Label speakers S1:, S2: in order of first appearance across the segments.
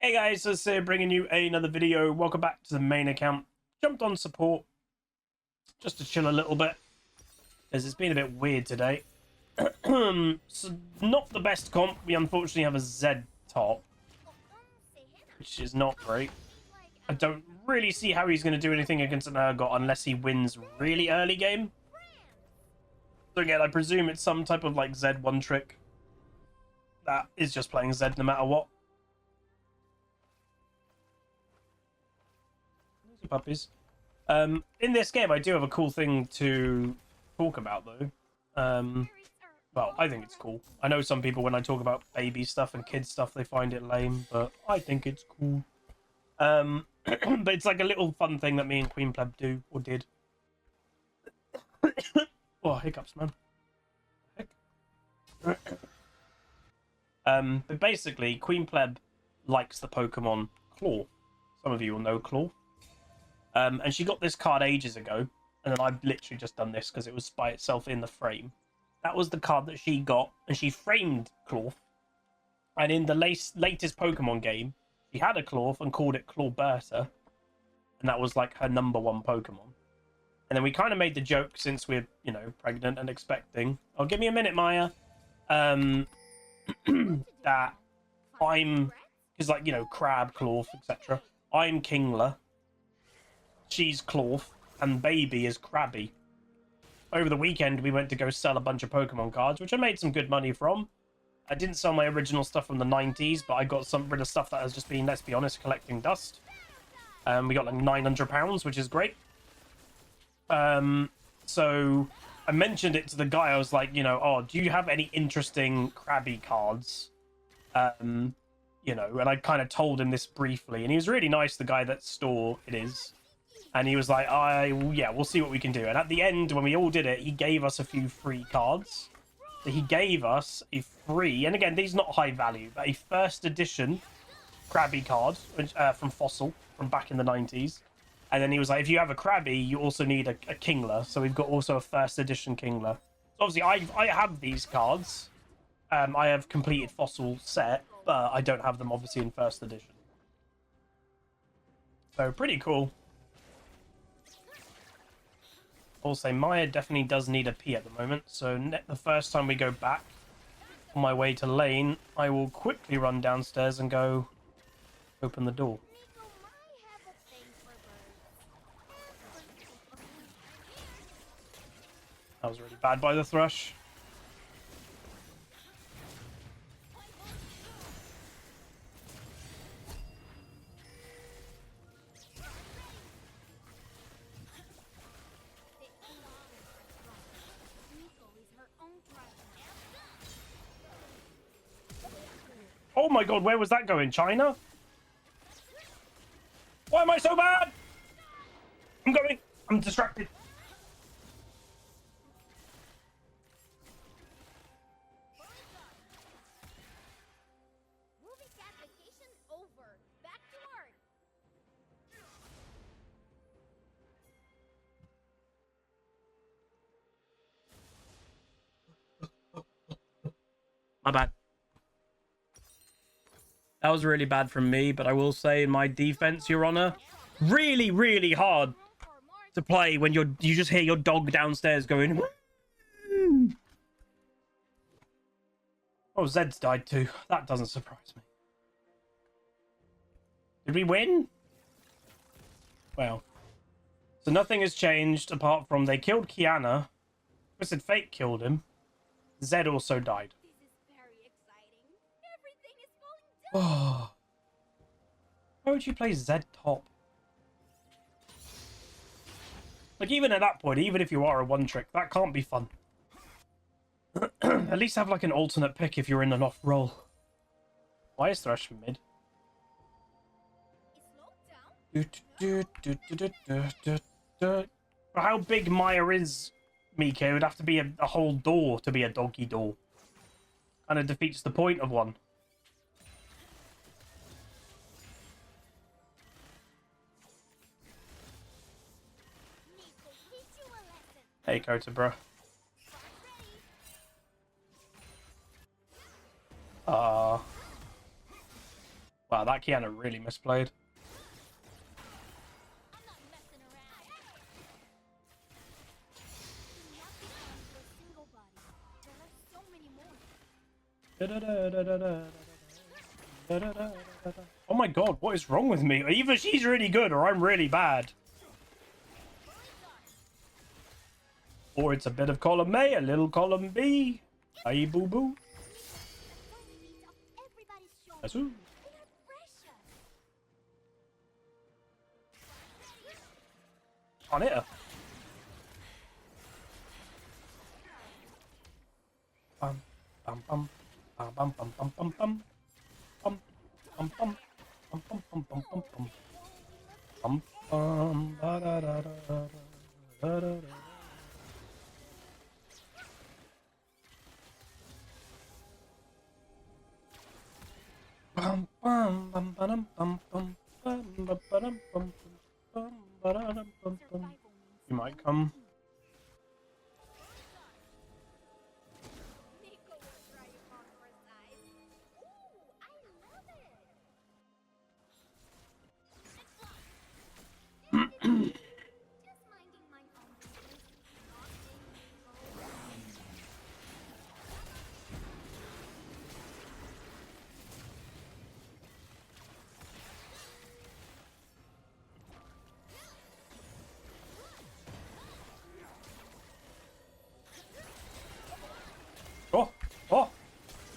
S1: Hey guys, so Sir bringing you another video. Welcome back to the main account. Jumped on support just to chill a little bit because it's been a bit weird today. So not the best comp. We unfortunately have a Z top, which is not great. I don't really see how he's going to do anything against an Urgot unless he wins really early game. So again, I presume it's some type of like Z1 trick that is just playing Z no matter what. Puppies. In this game, I do have a cool thing to talk about, though. Well, I think it's cool. I know some people, when I talk about baby stuff and kids stuff, they find it lame, but I think it's cool. But it's like a little fun thing that me and Queen Pleb do, or did. Oh, hiccups, man. But basically, Queen Pleb likes the Pokemon Claw. Some of you will know Claw. And she got this card ages ago, and then I've literally just done this because it was by itself in the frame. That was the card that she got, and she framed Claw. And in the latest Pokemon game, she had a Claw and called it Clawberta, and that was like her #1 Pokemon. And then we kind of made the joke, since we're, you know, pregnant and expecting. Oh, give me a minute, Maya. That I'm, because like, you know, Crab, Claw, etc. I'm Kingler. She's Claw, and Baby is Krabby. Over the weekend, we went to go sell a bunch of Pokemon cards, which I made some good money from. I didn't sell my original stuff from the 90s, but I got rid of stuff that has just been, let's be honest, collecting dust. We got like £900, which is great. So I mentioned it to the guy. I was like, you know, oh, do you have any interesting Krabby cards? You know, and I kind of told him this briefly, and he was really nice, the guy that store it is. And he was like, yeah, we'll see what we can do. And at the end, when we all did it, he gave us a few free cards. So he gave us a free, and again, these not high value, but a first edition Krabby card from Fossil from back in the 90s. And then he was like, if you have a Krabby, you also need a Kingler. So we've got also a first edition Kingler. So obviously, I have these cards. I have completed Fossil set, but I don't have them obviously in first edition. So pretty cool. Also, Maya definitely does need a pee at the moment, so the first time we go back on my way to lane, I will quickly run downstairs and go open the door. That was really bad by the Thrush. Oh my god, where was that going? China? Why am I so bad? I'm going. I'm distracted. My bad. That was really bad from me, but I will say in my defense, Your Honor, really, really hard to play when you just hear your dog downstairs going. Woo! Oh, Zed's died too. That doesn't surprise me. Did we win? Well, so nothing has changed apart from they killed Kiana. Twisted Fate killed him. Zed also died. Oh, why would you play Zed top? Like, even at that point, even if you are a one trick, that can't be fun. At least have like an alternate pick if you're in an off roll. Why is Thrush mid? For how big Maya is, Mika, it would have to be a whole door to be a doggy door. And it defeats the point of one. Hey, Kota, bro. Well, Wow, that Kiana really misplayed. Oh my god, what is wrong with me? Either she's really good or I'm really bad. Or it's a bit of column A, a little column B. Hey, boo boo. That's who. On it. Bum, bum, bum, bum, bum, bum, bum, bum, bum. Bum, bum, bum, bum, bum, bum, bum, bum, bum. Bum, bum, ba, da, da, da, da, da, da, da. Bum, bum, bum, ba-dum, bum, bum, bum, ba-ba-dum, bum, bum, ba-da-dum, bum, bum. You might come. Oh, oh,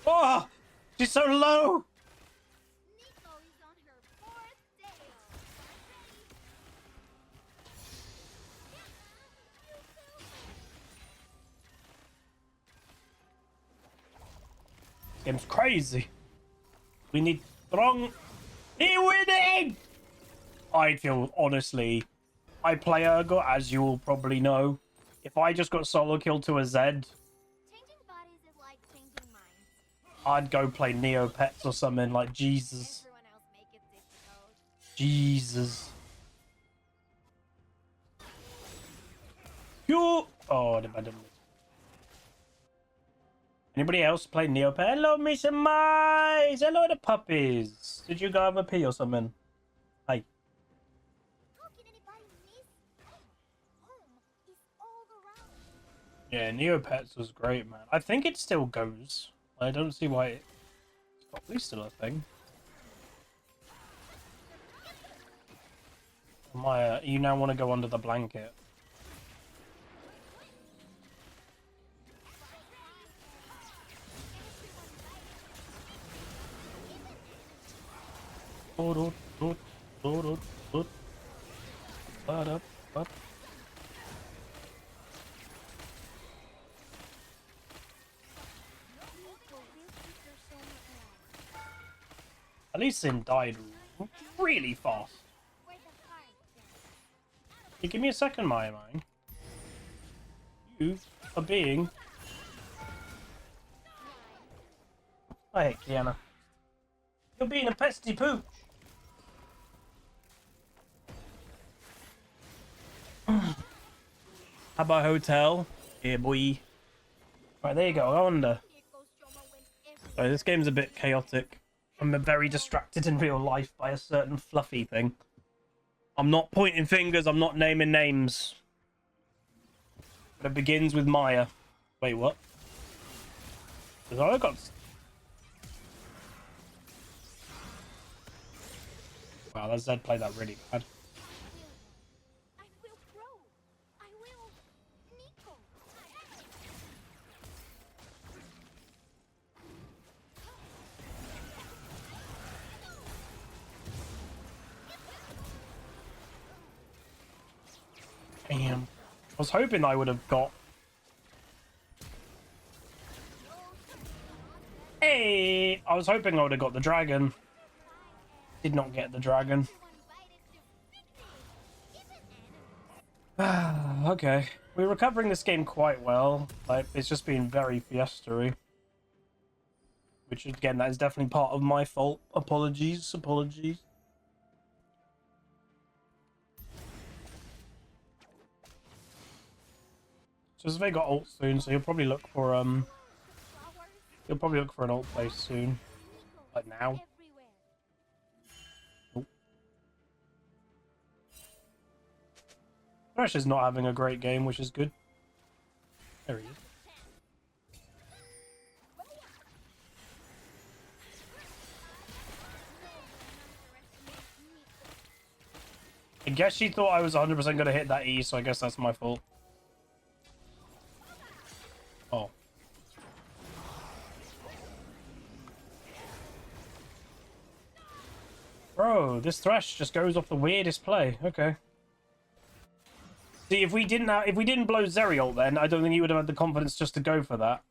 S1: oh! She's so low.
S2: Neeko is on her 4th day.
S1: Game's crazy. We need strong. He winning. I feel honestly, I play Urgot, as you will probably know. If I just got solo kill to a Z,
S2: Changing bodies is like changing minds.
S1: I'd go play Neopets or something. Like Jesus,
S2: Everyone else make it difficult.
S1: Jesus. You. Oh, the bad. Anybody else play Neopet? Hello, Miss and Mice. Hello, the puppies. Did you go have a pee or something? Hi.
S2: How can anybody miss home is all around?
S1: Yeah, Neopets was great, man. I think it still goes. I don't see why it's probably still a thing. Maya, you now want to go under the blanket. At least Sin died really fast.
S2: Where the heart is.
S1: Hey, give me a second, Maya mine. You are being. I hate Kiana. You're being a pesty pooch. How about hotel? Yeah, boy. Right, there you go. Go under.
S2: Neeko's trauma wins every
S1: Sorry, this game's a bit chaotic. I'm very distracted in real life by a certain fluffy thing. I'm not pointing fingers. I'm not naming names. But it begins with Maya. Wait, what? I got. Wow, that Zed played that really bad.
S2: I will grow. I will Neeko.
S1: Damn. I was hoping I would have got. Hey! I was hoping I would have got the dragon. Did not get the dragon. Okay. We're recovering this game quite well. Like, it's just been very fiesta-y. Which, again, that is definitely part of my fault. Apologies. Apologies. So Zve got ult soon, so he'll probably look for He'll probably look for an ult place soon. Like now. Thresh is not having a great game, which is good. There he is. I guess she thought I was 100% going to hit that E, so I guess that's my fault. Oh. Bro, this Thresh just goes off the weirdest play. Okay. See, if we didn't blow Zerial, then I don't think he would have had the confidence just to go for that.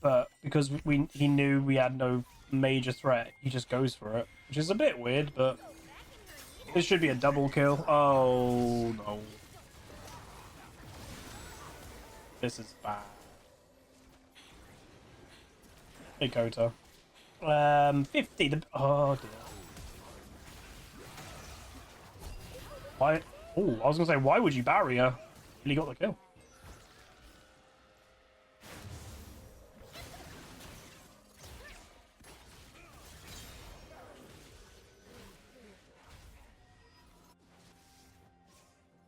S1: But because he knew we had no major threat, he just goes for it, which is a bit weird. But this should be a double kill. Oh no, this is bad. Hey Kota. 50. Oh dear. Why? Oh, I was gonna say, why would you barrier? Her? Really got the kill.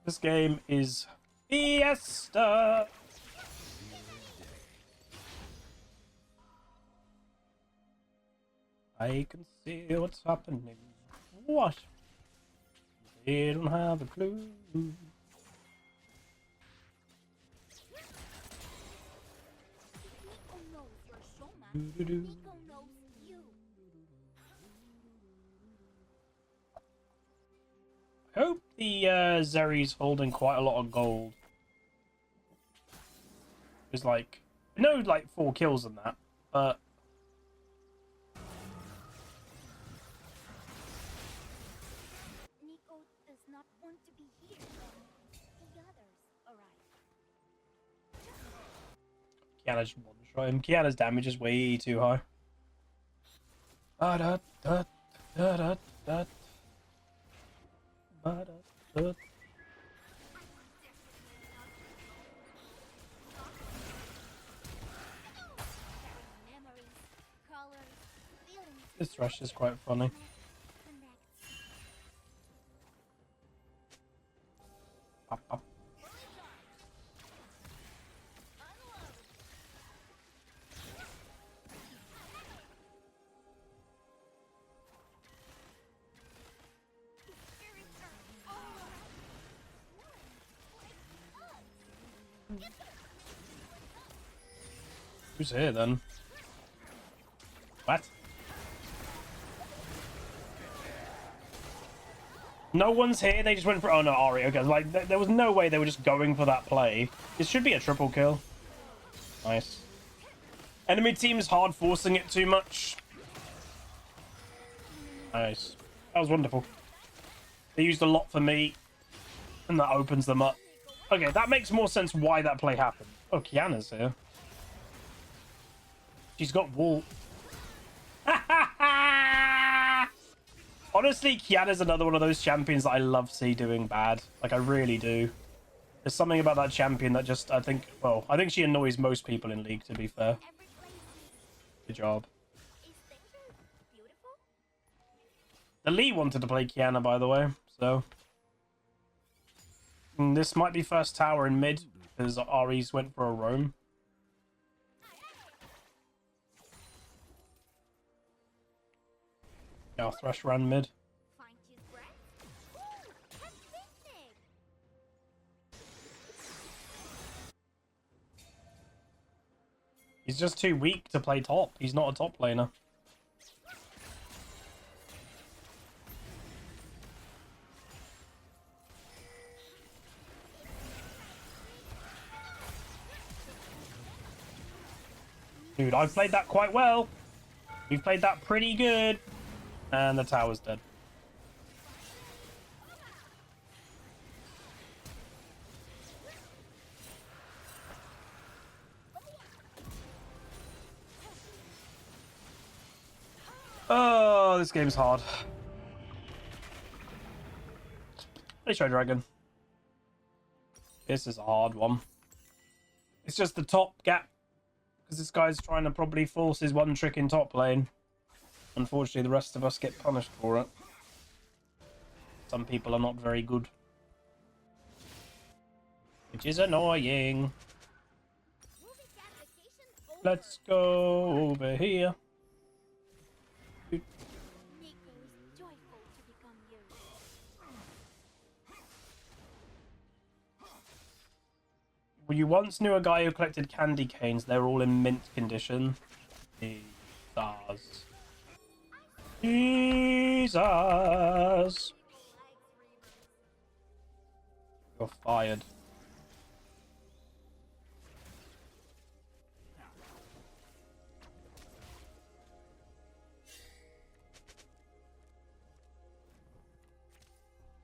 S1: This game is Fiesta. I can see what's happening. What? They don't have a clue.
S2: Neeko knows you're a showman. Neeko knows you.
S1: I hope the Zeri's holding quite a lot of gold. There's like, no, like 4 kills in that, but
S2: Neeko does not want to be here when the others arrive.
S1: Kiana just one-shot him. Kiana's damage is way too high.
S2: Memories, colors, feelings
S1: This Thresh is quite funny.
S2: connect.
S1: Pop, pop. Who's here then? What? No one's here. They just went for. Oh no, Ari. Okay, like there was no way they were just going for that play. It should be a triple kill. Nice. Enemy team's hard forcing it too much. Nice. That was wonderful. They used a lot for me, and that opens them up. Okay, that makes more sense why that play happened. Oh, Kiana's here. She's got wall. Honestly, Kiana's another one of those champions that I love see doing bad. Like, I really do. There's something about that champion that just, I think she annoys most people in League, to be fair.
S2: Every place
S1: Good job.
S2: is danger beautiful?
S1: The Lee wanted to play Kiana, by the way, so. This might be first tower in mid, because Ari's went for a roam. Yeah, Thresh ran mid.
S2: Find his breath? A picnic!
S1: He's just too weak to play top. He's not a top laner. Dude, I've played that quite well. We've played that pretty good. And the tower's dead. Oh, this game's hard. Let's try Dragon. This is a hard one. It's just the top gap. Because this guy's trying to probably force his one trick in top lane. Unfortunately, the rest of us get punished for it. Some people are not very good. which is annoying.
S2: Movie cat vacation over.
S1: Let's go over here.
S2: Neeko is joyful to become yours.
S1: Well, you once knew a guy who collected candy canes. They're all in mint condition. Jesus. Jesus. You're fired.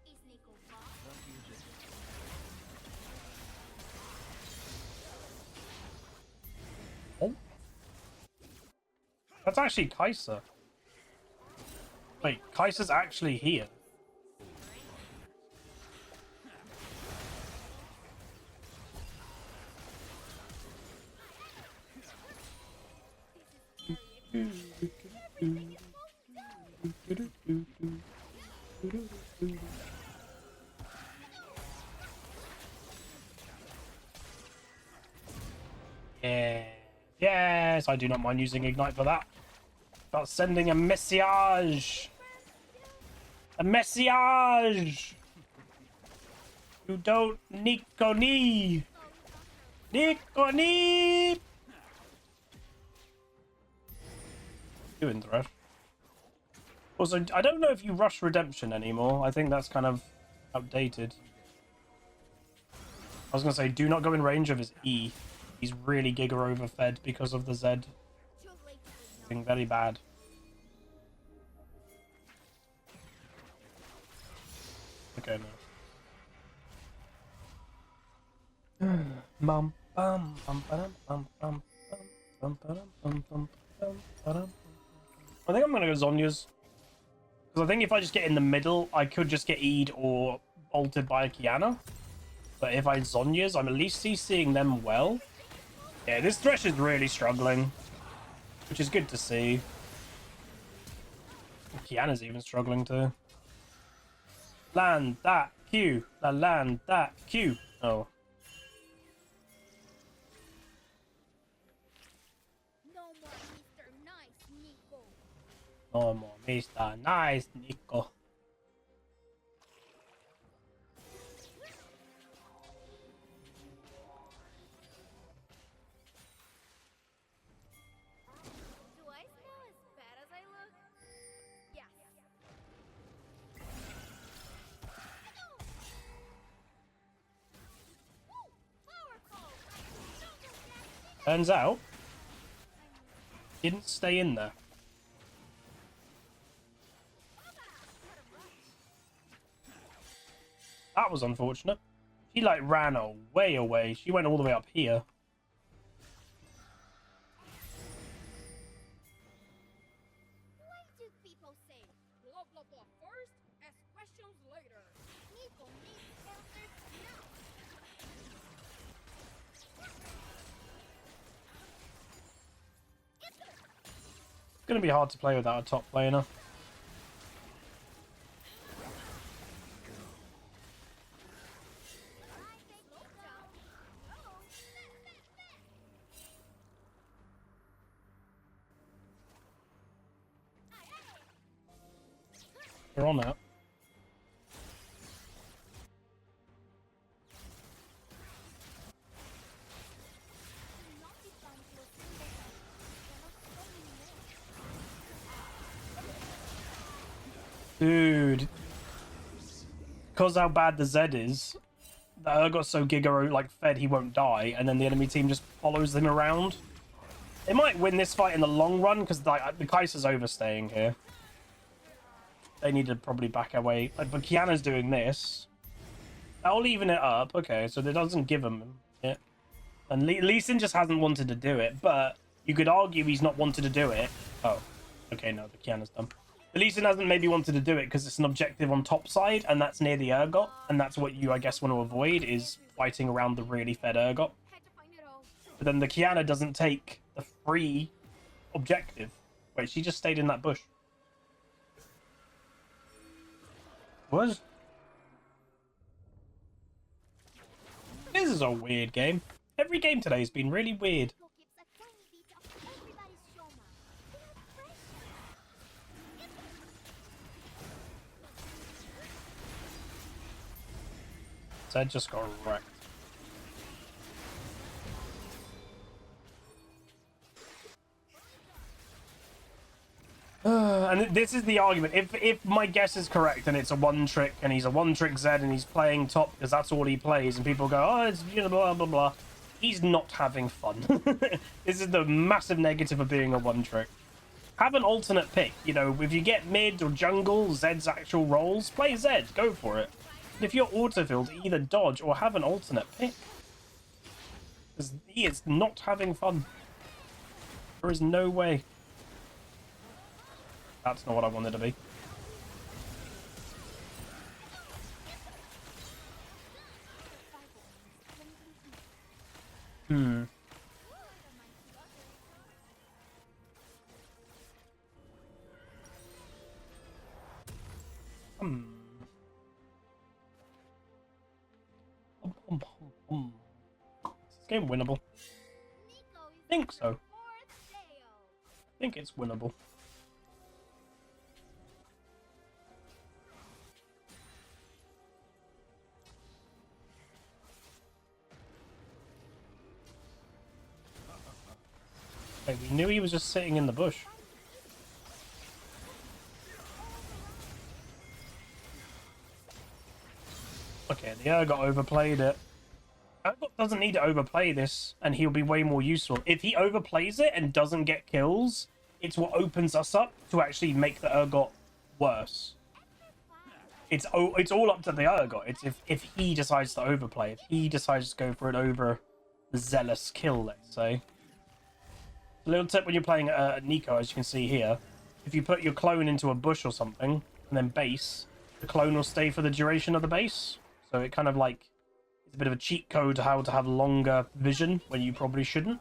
S2: Is Neeko far?
S1: Oh. That's actually Kaiser. Wait, Kaiser's actually here. Yeah. Yes, I do not mind using Ignite for that. About sending a message. A message. You don't Neeko knee. Neeko knee. Doing Thresh. Also, I don't know if you rush redemption anymore. I think that's kind of outdated. I was gonna say, do not go in range of his E. He's really Giga overfed because of the Z.
S2: Too late to ignore.
S1: Being very bad. Okay, no. Bum, bum, bum, ba-dum, bum, bum, bum, ba-dum, bum, bum, bum, ba-dum. I think I'm gonna go Zonya's. Because I think if I just get in the middle, I could just get E'd or altered by a Kiana. But if I Zonya's, I'm at least CCing them well. Yeah, this Thresh is really struggling, which is good to see. Kiana's even struggling too. Land that Q. Land that Q. Oh.
S2: No more Mr. Nice, Neeko.
S1: No more Mr. Nice Neeko.
S2: Do I smell as bad as I look? Yes. Woo! Powerful!
S1: Turns out, didn't stay in there. That was unfortunate. She like ran way away. She went all the way up here.
S2: Why do people say blah blah blah first, ask questions later? Neeko needs answers now.
S1: It's gonna be hard to play without a top laner. We're on that. Dude. Because how bad the Z is, that Urgot's so Giga like fed he won't die, and then the enemy team just follows him around. They might win this fight in the long run, because like, the Kaiser's overstaying here. They need to probably back away. Like, but Kiana's doing this. That'll even it up. Okay, so that doesn't give him it. And Lee Sin just hasn't wanted to do it, but you could argue he's not wanted to do it. Oh, okay, no, the Kiana's done. The Lee Sin hasn't maybe wanted to do it because it's an objective on top side, and that's near the Urgot, and that's what you, I guess, want to avoid, is fighting around the really fed Urgot.
S2: Had to find it all.
S1: But then the Kiana doesn't take the free objective. Wait, she just stayed in that bush. What? This is is a weird game. Every game today has been really weird.
S2: Neeko keeps a tiny bit of everybody's shoma. They are precious.
S1: Zed just got wrecked. And this is the argument. If my guess is correct and it's a one trick and he's a one trick Zed and he's playing top because that's all he plays, and people go, oh, it's blah blah blah, he's not having fun. This is the massive negative of being a one trick. Have an alternate pick. You know, if you get mid or jungle, Zed's actual roles, play Zed. Go for it. But if you're autofilled, either dodge or have an alternate pick. Because he is not having fun. There is no way. That's not what I wanted to be. Hmm. Is this game winnable? I think so. I think it's winnable. Hey, we knew he was just sitting in the bush. Okay, the Urgot overplayed it. Urgot doesn't need to overplay this, and he'll be way more useful. If he overplays it and doesn't get kills, it's what opens us up to actually make the Urgot worse. It's all up to the Urgot. It's if he decides to overplay, if he decides to go for an over zealous kill, let's say. A little tip when you're playing Neeko, as you can see here, if you put your clone into a bush or something, and then base, the clone will stay for the duration of the base. So it kind of like, it's a bit of a cheat code to how to have longer vision when you probably shouldn't.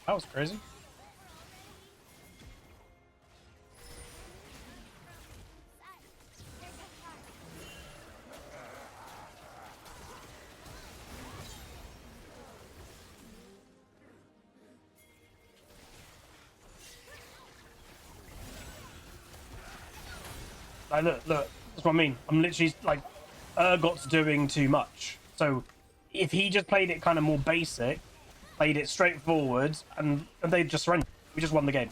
S1: That was crazy. Like, look, that's what I mean. I'm literally like, Urgot's doing too much. So if he just played it kind of more basic, played it straightforward, and they just surrendered, we just won the game.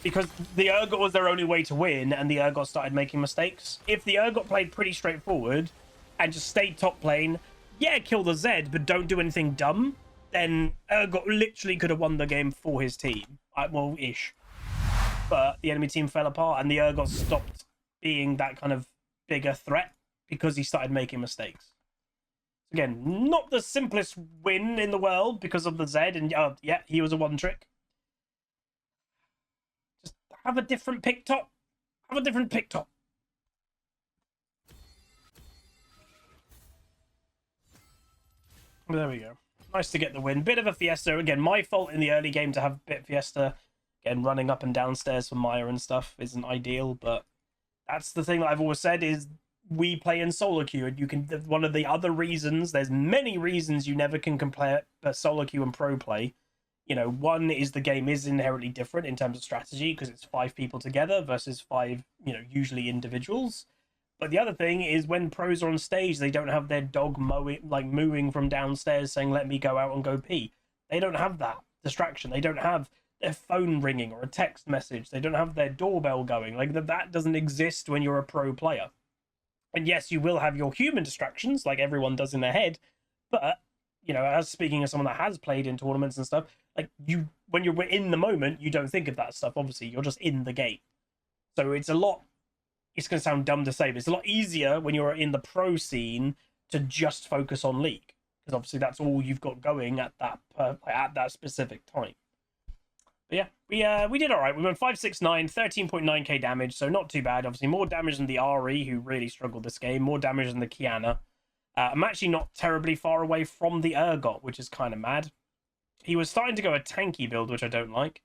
S1: Because the Urgot was their only way to win, and the Urgot started making mistakes. If the Urgot played pretty straightforward and just stayed top lane, yeah, kill the Zed, but don't do anything dumb, then Urgot literally could have won the game for his team. Well, ish. But the enemy team fell apart, and the Urgot stopped being that kind of bigger threat because he started making mistakes. Again, not the simplest win in the world because of the Zed, and yeah, he was a one trick. Just have a different pick top. Have a different pick top. There we go. Nice to get the win. Bit of a fiesta. Again, my fault in the early game to have a bit of fiesta. Again, running up and downstairs for Maya and stuff isn't ideal, but that's the thing that I've always said is we play in solo queue, and you can. One of the other reasons, there's many reasons you never can compare solo queue and pro play. You know, one is the game is inherently different in terms of strategy because it's 5 people together versus 5, you know, usually individuals. But the other thing is when pros are on stage, they don't have their dog mooing from downstairs saying, "Let me go out and go pee." They don't have that distraction. They don't have their phone ringing or a text message. They don't have their doorbell going. Like that doesn't exist when you're a pro player. And yes, you will have your human distractions like everyone does in their head, but you know, as speaking as someone that has played in tournaments and stuff, like when you're in the moment, you don't think of that stuff. Obviously, you're just in the game. So it's going to sound dumb to say, but it's a lot easier when you're in the pro scene to just focus on League, because obviously that's all you've got going at that specific time. But yeah, we did all right. We went 569, 13.9k damage, so not too bad. Obviously, more damage than the Ari, who really struggled this game. More damage than the Kiana. I'm actually not terribly far away from the Urgot, which is kind of mad. He was starting to go a tanky build, which I don't like.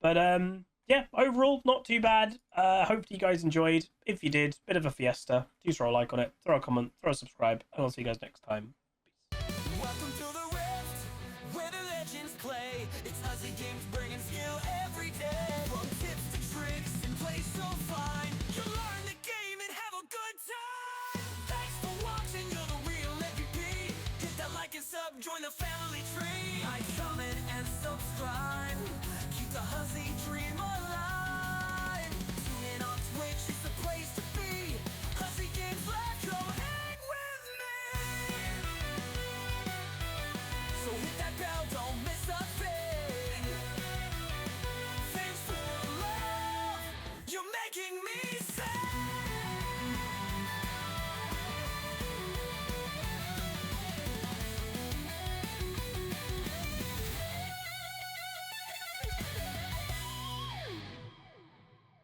S1: But yeah, overall not too bad. Hope you guys enjoyed. If you did, bit of a fiesta. Do throw a like on it, throw a comment, throw a subscribe, and I'll see you guys next time.
S3: Welcome to the Rift, where the legends play. It's HuzzyGames bringing skill every day. From tips to tricks and play so fine, you'll learn the game and have a good time. Thanks for watching, you're the real MVP. Hit that like and sub, join the family tree. Like, comment, and subscribe. Keep the Huzzy dream alive.